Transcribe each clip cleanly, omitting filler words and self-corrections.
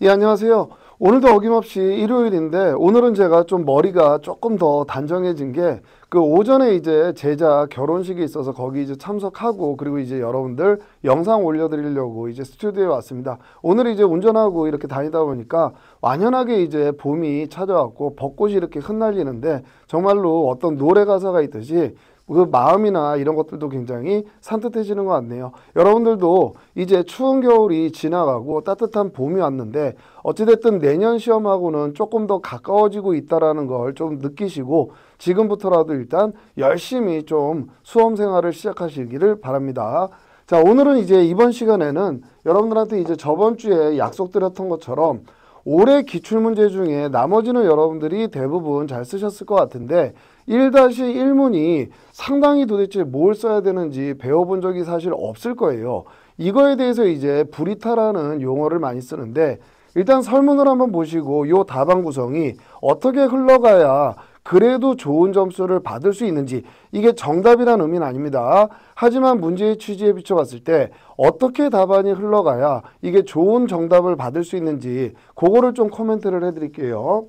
예, 안녕하세요. 오늘도 어김없이 일요일인데 오늘은 제가 좀 머리가 조금 더 단정해진 게 그 오전에 이제 제자 결혼식이 있어서 거기 이제 참석하고 그리고 이제 여러분들 영상 올려드리려고 이제 스튜디오에 왔습니다. 오늘 이제 운전하고 이렇게 다니다 보니까 완연하게 이제 봄이 찾아왔고 벚꽃이 이렇게 흩날리는데 정말로 어떤 노래 가사가 있듯이 그 마음이나 이런 것들도 굉장히 산뜻해지는 것 같네요. 여러분들도 이제 추운 겨울이 지나가고 따뜻한 봄이 왔는데 어찌됐든 내년 시험하고는 조금 더 가까워지고 있다라는 걸 좀 느끼시고 지금부터라도 일단 열심히 좀 수험 생활을 시작하시기를 바랍니다. 자, 오늘은 이제 이번 시간에는 여러분들한테 이제 저번 주에 약속드렸던 것처럼 올해 기출문제 중에 나머지는 여러분들이 대부분 잘 쓰셨을 것 같은데 1-1문이 상당히 도대체 뭘 써야 되는지 배워본 적이 사실 없을 거예요. 이거에 대해서 이제 브리타라는 용어를 많이 쓰는데 일단 설문을 한번 보시고 이 답안 구성이 어떻게 흘러가야 그래도 좋은 점수를 받을 수 있는지, 이게 정답이라는 의미는 아닙니다. 하지만 문제의 취지에 비춰봤을 때 어떻게 답안이 흘러가야 이게 좋은 정답을 받을 수 있는지 그거를 좀 코멘트를 해드릴게요.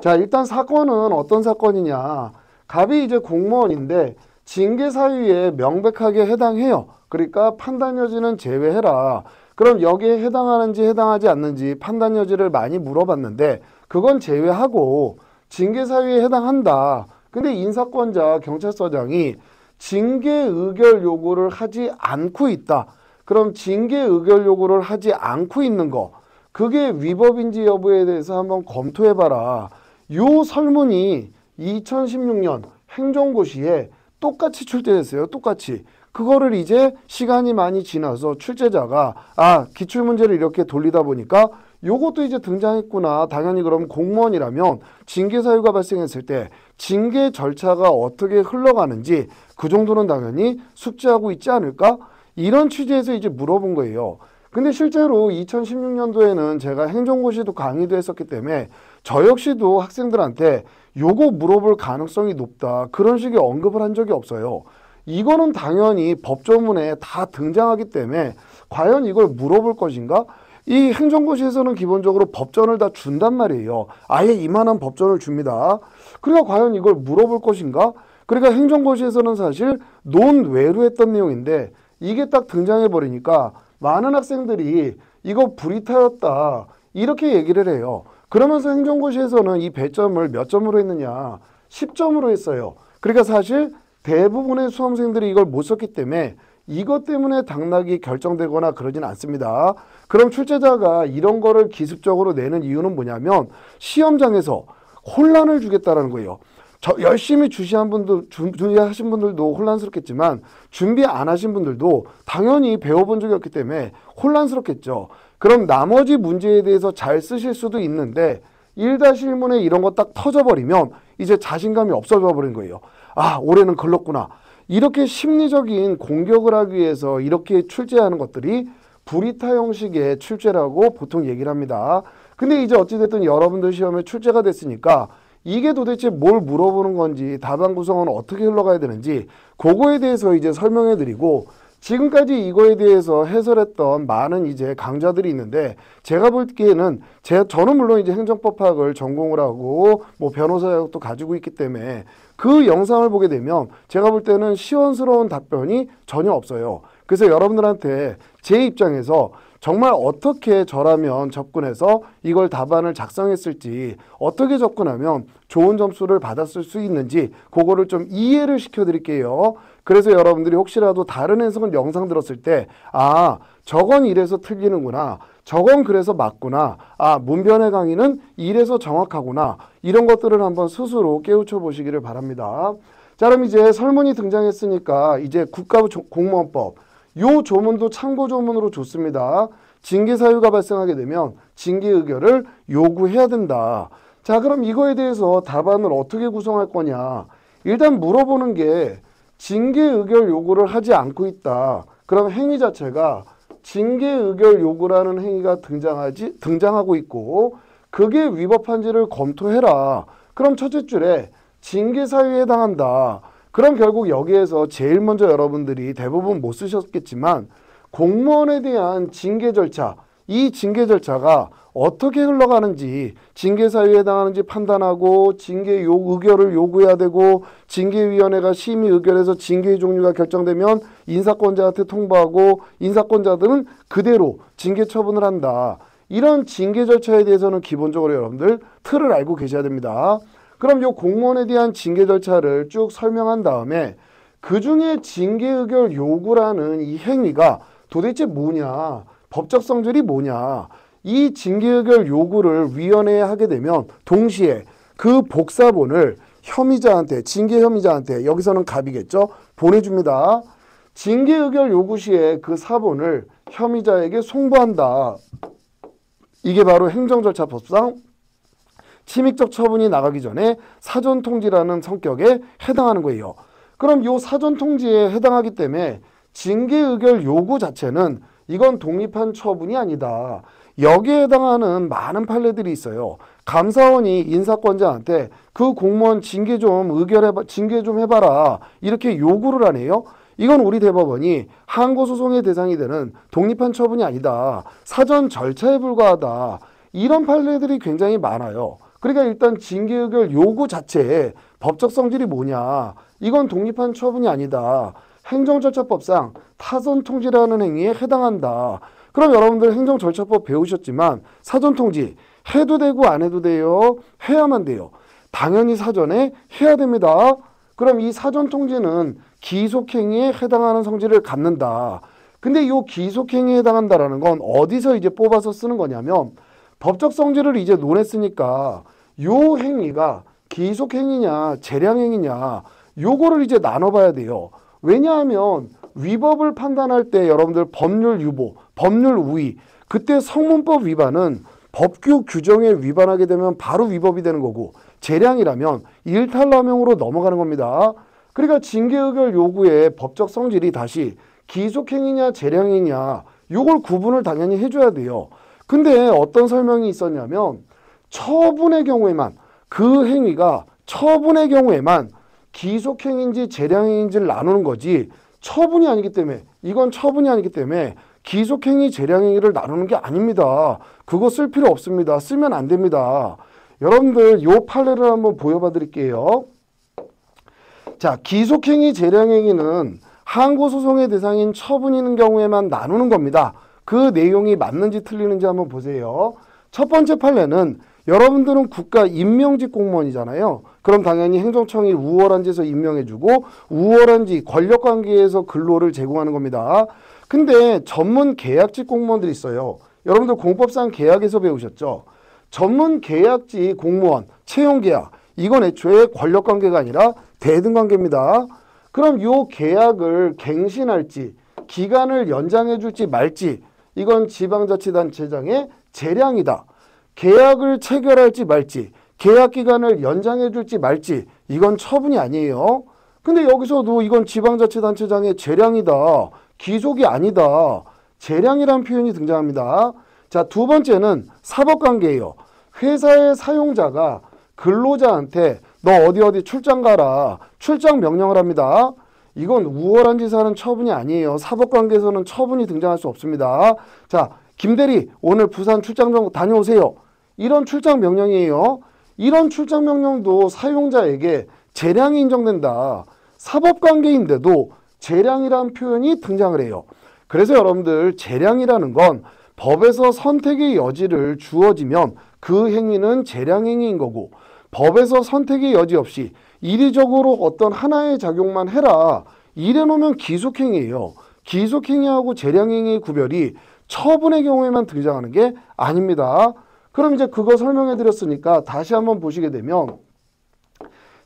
자, 일단 사건은 어떤 사건이냐. 갑이 이제 공무원인데 징계 사유에 명백하게 해당해요. 그러니까 판단 여지는 제외해라. 그럼 여기에 해당하는지 해당하지 않는지 판단 여지를 많이 물어봤는데 그건 제외하고 징계 사유에 해당한다. 근데 인사권자 경찰서장이 징계 의결 요구를 하지 않고 있다. 그럼 징계 의결 요구를 하지 않고 있는 거, 그게 위법인지 여부에 대해서 한번 검토해봐라. 요 설문이 2016년 행정고시에 똑같이 출제됐어요. 똑같이. 그거를 이제 시간이 많이 지나서 출제자가 기출문제를 이렇게 돌리다 보니까 요것도 이제 등장했구나. 당연히 그럼 공무원이라면 징계 사유가 발생했을 때 징계 절차가 어떻게 흘러가는지 그 정도는 당연히 숙지하고 있지 않을까? 이런 취지에서 이제 물어본 거예요. 근데 실제로 2016년도에는 제가 행정고시도 강의도 했었기 때문에 저 역시도 학생들한테 요거 물어볼 가능성이 높다. 그런 식의 언급을 한 적이 없어요. 이거는 당연히 법조문에 다 등장하기 때문에 과연 이걸 물어볼 것인가? 이 행정고시에서는 기본적으로 법전을 다 준단 말이에요. 아예 이만한 법전을 줍니다. 그러니까 과연 이걸 물어볼 것인가? 그러니까 행정고시에서는 사실 논외로 했던 내용인데 이게 딱 등장해 버리니까 많은 학생들이 이거 불이타였다 이렇게 얘기를 해요. 그러면서 행정고시에서는 이 배점을 몇 점으로 했느냐? 10점으로 했어요. 그러니까 사실 대부분의 수험생들이 이걸 못 썼기 때문에 이것 때문에 당락이 결정되거나 그러진 않습니다. 그럼 출제자가 이런 거를 기습적으로 내는 이유는 뭐냐면 시험장에서 혼란을 주겠다라는 거예요. 열심히 준비하신 분들도 혼란스럽겠지만 준비 안 하신 분들도 당연히 배워본 적이 없기 때문에 혼란스럽겠죠. 그럼 나머지 문제에 대해서 잘 쓰실 수도 있는데 1-1문에 이런 거 딱 터져버리면 이제 자신감이 없어져 버린 거예요. 올해는 걸렀구나. 이렇게 심리적인 공격을 하기 위해서 이렇게 출제하는 것들이 불이타 형식의 출제라고 보통 얘기를 합니다. 근데 이제 어찌됐든 여러분들 시험에 출제가 됐으니까 이게 도대체 뭘 물어보는 건지 답안 구성은 어떻게 흘러가야 되는지 그거에 대해서 이제 설명해 드리고 지금까지 이거에 대해서 해설했던 많은 이제 강좌들이 있는데 제가 보기에는 저는 물론 이제 행정법학을 전공을 하고 뭐 변호사 자격도 가지고 있기 때문에 그 영상을 보게 되면 제가 볼 때는 시원스러운 답변이 전혀 없어요. 그래서 여러분들한테 제 입장에서 정말 어떻게 저라면 접근해서 이걸 답안을 작성했을지 어떻게 접근하면 좋은 점수를 받았을 수 있는지 그거를 좀 이해를 시켜드릴게요. 그래서 여러분들이 혹시라도 다른 해석은 영상 들었을 때 저건 이래서 틀리는구나. 저건 그래서 맞구나. 문변의 강의는 이래서 정확하구나. 이런 것들을 한번 스스로 깨우쳐 보시기를 바랍니다. 자, 그럼 이제 설문이 등장했으니까 이제 국가공무원법 요 조문도 참고 조문으로 좋습니다. 징계 사유가 발생하게 되면 징계 의결을 요구해야 된다. 자, 그럼 이거에 대해서 답안을 어떻게 구성할 거냐. 일단 물어보는 게 징계 의결 요구를 하지 않고 있다. 그럼 행위 자체가 징계 의결 요구라는 행위가 등장하고 있고 그게 위법한지를 검토해라. 그럼 첫째 줄에 징계 사유에 해당한다. 그럼 결국 여기에서 제일 먼저 여러분들이 대부분 못 쓰셨겠지만 공무원에 대한 징계 절차 이 징계 절차가 어떻게 흘러가는지, 징계 사유에 해당하는지 판단하고 징계 의결을 요구해야 되고, 징계위원회가 심의 의결해서 징계의 종류가 결정되면 인사권자한테 통보하고 인사권자들은 그대로 징계 처분을 한다. 이런 징계 절차에 대해서는 기본적으로 여러분들 틀을 알고 계셔야 됩니다. 그럼 이 공무원에 대한 징계 절차를 쭉 설명한 다음에 그 중에 징계 의결 요구라는 이 행위가 도대체 뭐냐, 법적 성질이 뭐냐, 이 징계 의결 요구를 위원회에 하게 되면 동시에 그 복사본을 혐의자한테, 징계 혐의자한테, 여기서는 갑이겠죠, 보내줍니다. 징계 의결 요구 시에 그 사본을 혐의자에게 송부한다. 이게 바로 행정절차법상 침익적 처분이 나가기 전에 사전통지라는 성격에 해당하는 거예요. 그럼 이 사전통지에 해당하기 때문에 징계 의결 요구 자체는 이건 독립한 처분이 아니다. 여기에 해당하는 많은 판례들이 있어요. 감사원이 인사권자한테 그 공무원 징계 좀 해봐라 이렇게 요구를 하네요. 이건 우리 대법원이 항고소송의 대상이 되는 독립한 처분이 아니다. 사전 절차에 불과하다. 이런 판례들이 굉장히 많아요. 그러니까 일단 징계 의결 요구 자체에 법적 성질이 뭐냐. 이건 독립한 처분이 아니다. 행정절차법상 타선통지라는 행위에 해당한다. 그럼 여러분들 행정절차법 배우셨지만 사전통지 해도 되고 안 해도 돼요? 해야만 돼요. 당연히 사전에 해야 됩니다. 그럼 이 사전통지는 기속행위에 해당하는 성질을 갖는다. 근데 이 기속행위에 해당한다라는 건 어디서 이제 뽑아서 쓰는 거냐면 법적 성질을 이제 논했으니까 요 행위가 기속행위냐 재량행위냐 요거를 이제 나눠봐야 돼요. 왜냐하면 위법을 판단할 때 여러분들 법률 유보, 법률 우위, 그때 성문법 위반은 법규 규정에 위반하게 되면 바로 위법이 되는 거고 재량이라면 일탈남용으로 넘어가는 겁니다. 그러니까 징계 의결 요구의 법적 성질이 다시 기속행위냐 재량행위냐 요걸 구분을 당연히 해줘야 돼요. 근데 어떤 설명이 있었냐면 처분의 경우에만 그 행위가 처분의 경우에만 기속행위인지 재량행위인지를 나누는 거지 처분이 아니기 때문에 이건 처분이 아니기 때문에 기속행위 재량행위를 나누는 게 아닙니다. 그거 쓸 필요 없습니다. 쓰면 안 됩니다. 여러분들 요 판례를 한번 보여봐 드릴게요. 자, 기속행위 재량행위는 항고소송의 대상인 처분인 경우에만 나누는 겁니다. 그 내용이 맞는지 틀리는지 한번 보세요. 첫 번째 판례는 여러분들은 국가 임명직 공무원이잖아요. 그럼 당연히 행정청이 우월한 지에서 임명해주고 우월한 지 권력관계에서 근로를 제공하는 겁니다. 근데 전문 계약직 공무원들이 있어요. 여러분들 공법상 계약에서 배우셨죠? 전문 계약직 공무원 채용계약 이건 애초에 권력관계가 아니라 대등관계입니다. 그럼 이 계약을 갱신할지 기간을 연장해 줄지 말지 이건 지방자치단체장의 재량이다. 계약을 체결할지 말지 계약기간을 연장해 줄지 말지 이건 처분이 아니에요. 근데 여기서도 이건 지방자치단체장의 재량이다. 기속이 아니다. 재량이라는 표현이 등장합니다. 자, 두 번째는 사법관계예요. 회사의 사용자가 근로자한테 너 어디 출장 가라. 출장 명령을 합니다. 이건 우월한 지사는 처분이 아니에요. 사법관계에서는 처분이 등장할 수 없습니다. 자, 김대리 오늘 부산 출장 좀 다녀오세요. 이런 출장 명령이에요. 이런 출장 명령도 사용자에게 재량이 인정된다. 사법관계인데도 재량이라는 표현이 등장을 해요. 그래서 여러분들 재량이라는 건 법에서 선택의 여지를 주어지면 그 행위는 재량행위인 거고 법에서 선택의 여지 없이 이리적으로 어떤 하나의 작용만 해라. 이래 놓으면 기속행위예요. 기속행위하고 재량행위의 구별이 처분의 경우에만 등장하는 게 아닙니다. 그럼 이제 그거 설명해 드렸으니까 다시 한번 보시게 되면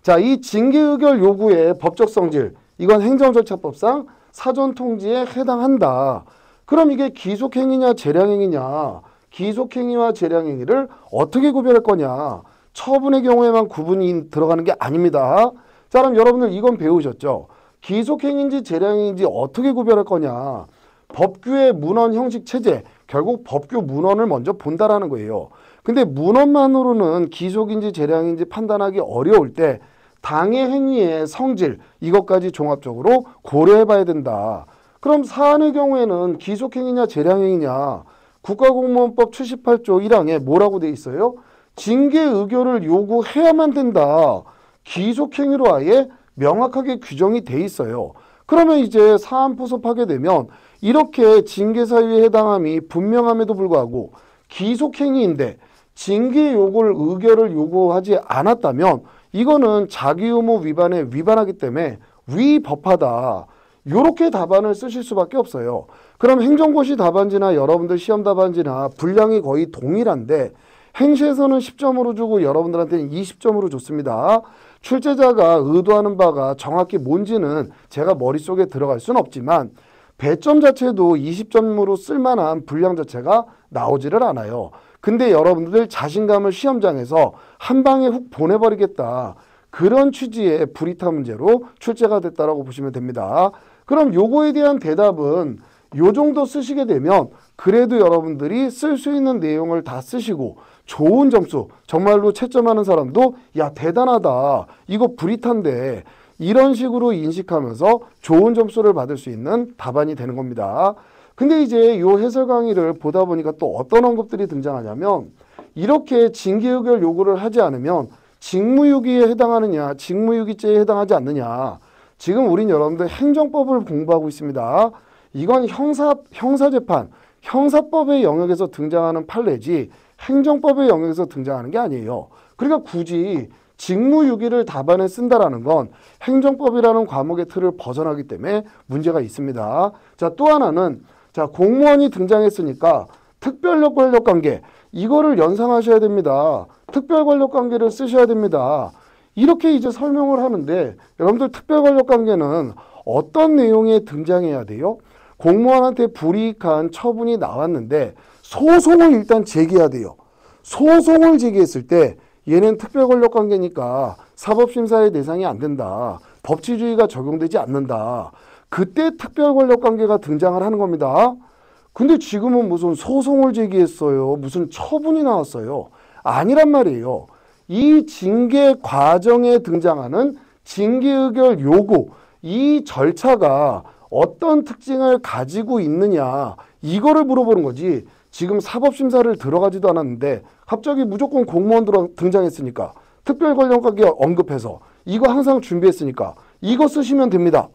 자, 이 징계 의결 요구의 법적 성질 이건 행정절차법상 사전통지에 해당한다. 그럼 이게 기속행위냐 재량행위냐 기속행위와 재량행위를 어떻게 구별할 거냐 처분의 경우에만 구분이 들어가는 게 아닙니다. 자, 그럼 여러분들 이건 배우셨죠? 기속행위인지 재량행위인지 어떻게 구별할 거냐 법규의 문헌 형식 체제 결국 법규 문헌을 먼저 본다라는 거예요. 근데 문헌만으로는 기속인지 재량인지 판단하기 어려울 때 당의 행위의 성질 이것까지 종합적으로 고려해 봐야 된다. 그럼 사안의 경우에는 기속행위냐 재량행위냐 국가공무원법 78조 1항에 뭐라고 돼 있어요? 징계 의결을 요구해야만 된다. 기속행위로 아예 명확하게 규정이 돼 있어요. 그러면 이제 사안 포섭하게 되면 이렇게 징계 사유에 해당함이 분명함에도 불구하고 기속행위인데 징계 요구를 의결을 요구하지 않았다면 이거는 자기의무 위반에 위반하기 때문에 위법하다. 요렇게 답안을 쓰실 수밖에 없어요. 그럼 행정고시 답안지나 여러분들 시험 답안지나 분량이 거의 동일한데 행시에서는 10점으로 주고 여러분들한테는 20점으로 줬습니다. 출제자가 의도하는 바가 정확히 뭔지는 제가 머릿속에 들어갈 수는 없지만 배점 자체도 20점으로 쓸만한 분량 자체가 나오지를 않아요. 근데 여러분들 자신감을 시험장에서 한 방에 훅 보내버리겠다. 그런 취지의 불이타 문제로 출제가 됐다라고 보시면 됩니다. 그럼 요거에 대한 대답은 요 정도 쓰시게 되면 그래도 여러분들이 쓸 수 있는 내용을 다 쓰시고 좋은 점수, 정말로 채점하는 사람도 야 대단하다, 이거 불이탄데 이런 식으로 인식하면서 좋은 점수를 받을 수 있는 답안이 되는 겁니다. 근데 이제 요 해설 강의를 보다 보니까 또 어떤 언급들이 등장하냐면 이렇게 징계 의결 요구를 하지 않으면 직무유기에 해당하느냐, 직무유기죄에 해당하지 않느냐. 지금 우린 여러분들 행정법을 공부하고 있습니다. 이건 형사재판, 형사법의 영역에서 등장하는 판례지 행정법의 영역에서 등장하는 게 아니에요. 그러니까 굳이 직무유기를 답안에 쓴다라는 건 행정법이라는 과목의 틀을 벗어나기 때문에 문제가 있습니다. 자, 또 하나는 자, 공무원이 등장했으니까 특별권력관계 이거를 연상하셔야 됩니다. 특별권력관계를 쓰셔야 됩니다. 이렇게 이제 설명을 하는데 여러분들 특별권력관계는 어떤 내용에 등장해야 돼요? 공무원한테 불이익한 처분이 나왔는데 소송을 일단 제기해야 돼요. 소송을 제기했을 때 얘는 특별권력관계니까 사법심사의 대상이 안 된다. 법치주의가 적용되지 않는다. 그때 특별권력관계가 등장을 하는 겁니다. 근데 지금은 무슨 소송을 제기했어요. 무슨 처분이 나왔어요. 아니란 말이에요. 이 징계 과정에 등장하는 징계 의결 요구, 이 절차가 어떤 특징을 가지고 있느냐 이거를 물어보는 거지. 지금 사법심사를 들어가지도 않았는데 갑자기 무조건 공무원 등장했으니까 특별권력관계 언급해서 이거 항상 준비했으니까 이거 쓰시면 됩니다.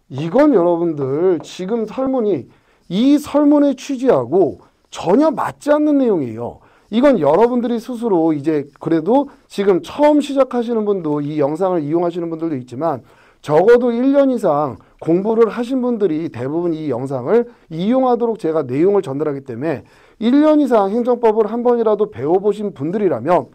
이건 여러분들 지금 설문이 이 설문의 취지하고 전혀 맞지 않는 내용이에요. 이건 여러분들이 스스로 이제 그래도 지금 처음 시작하시는 분도 이 영상을 이용하시는 분들도 있지만 적어도 1년 이상 공부를 하신 분들이 대부분 이 영상을 이용하도록 제가 내용을 전달하기 때문에 1년 이상 행정법을 한 번이라도 배워보신 분들이라면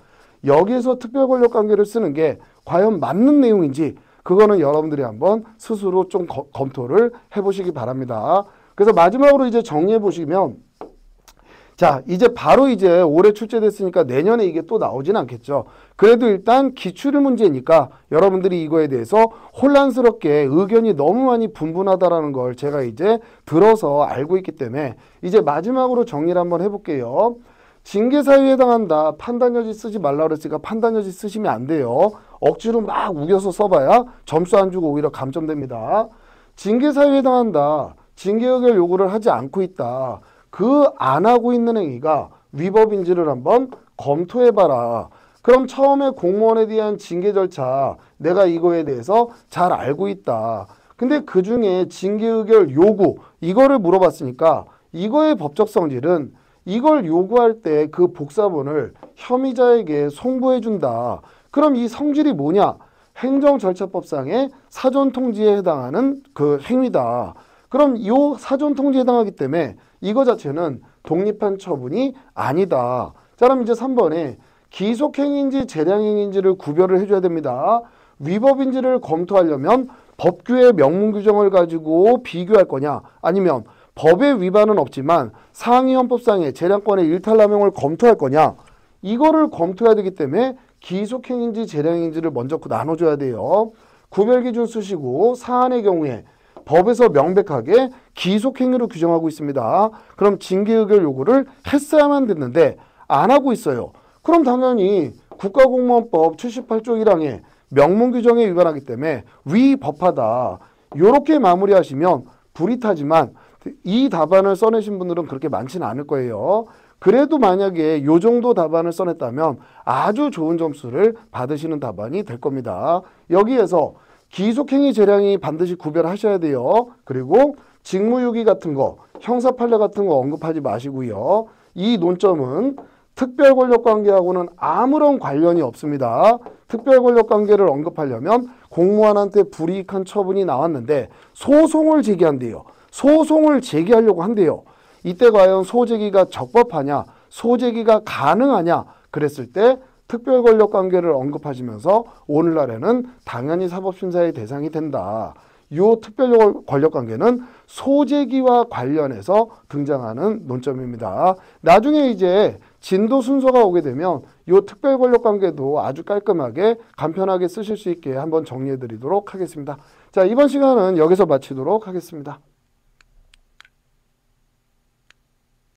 여기에서 특별권력관계를 쓰는 게 과연 맞는 내용인지 그거는 여러분들이 한번 스스로 좀 검토를 해보시기 바랍니다. 그래서 마지막으로 이제 정리해 보시면 자, 이제 바로 이제 올해 출제됐으니까 내년에 이게 또 나오진 않겠죠. 그래도 일단 기출 문제니까 여러분들이 이거에 대해서 혼란스럽게 의견이 너무 많이 분분하다라는 걸 제가 이제 들어서 알고 있기 때문에 이제 마지막으로 정리를 한번 해볼게요. 징계사유에 해당한다. 판단여지 쓰지 말라 그랬으니까 판단여지 쓰시면 안 돼요. 억지로 막 우겨서 써봐야 점수 안 주고 오히려 감점됩니다. 징계사유에 해당한다. 징계의결 요구를 하지 않고 있다. 그 안 하고 있는 행위가 위법인지를 한번 검토해봐라. 그럼 처음에 공무원에 대한 징계 절차 내가 이거에 대해서 잘 알고 있다. 근데 그중에 징계의결 요구 이거를 물어봤으니까 이거의 법적 성질은 이걸 요구할 때 그 복사본을 혐의자에게 송부해준다. 그럼 이 성질이 뭐냐? 행정절차법상의 사전통지에 해당하는 그 행위다. 그럼 이 사전통지에 해당하기 때문에 이거 자체는 독립한 처분이 아니다. 자, 그럼 이제 3번에 기속행위인지 재량행위인지를 구별을 해줘야 됩니다. 위법인지를 검토하려면 법규의 명문 규정을 가지고 비교할 거냐 아니면 법의 위반은 없지만 상위헌법상의 재량권의 일탈남용을 검토할 거냐 이거를 검토해야 되기 때문에 기속행위인지 재량행위인지를 먼저 나눠줘야 돼요. 구별기준 쓰시고 사안의 경우에 법에서 명백하게 기속행위로 규정하고 있습니다. 그럼 징계의결 요구를 했어야만 됐는데 안 하고 있어요. 그럼 당연히 국가공무원법 78조 1항에 명문 규정에 위반하기 때문에 위법하다. 이렇게 마무리하시면 불이타지만 이 답안을 써내신 분들은 그렇게 많지는 않을 거예요. 그래도 만약에 요 정도 답안을 써냈다면 아주 좋은 점수를 받으시는 답안이 될 겁니다. 여기에서 기속행위 재량이 반드시 구별하셔야 돼요. 그리고 직무유기 같은 거, 형사판례 같은 거 언급하지 마시고요. 이 논점은 특별권력관계하고는 아무런 관련이 없습니다. 특별권력관계를 언급하려면 공무원한테 불이익한 처분이 나왔는데 소송을 제기한대요. 소송을 제기하려고 한대요. 이때 과연 소제기가 적법하냐, 소제기가 가능하냐 그랬을 때 특별권력관계를 언급하시면서 오늘날에는 당연히 사법심사의 대상이 된다. 이 특별권력관계는 소제기와 관련해서 등장하는 논점입니다. 나중에 이제 진도 순서가 오게 되면 이 특별권력관계도 아주 깔끔하게 간편하게 쓰실 수 있게 한번 정리해 드리도록 하겠습니다. 자, 이번 시간은 여기서 마치도록 하겠습니다.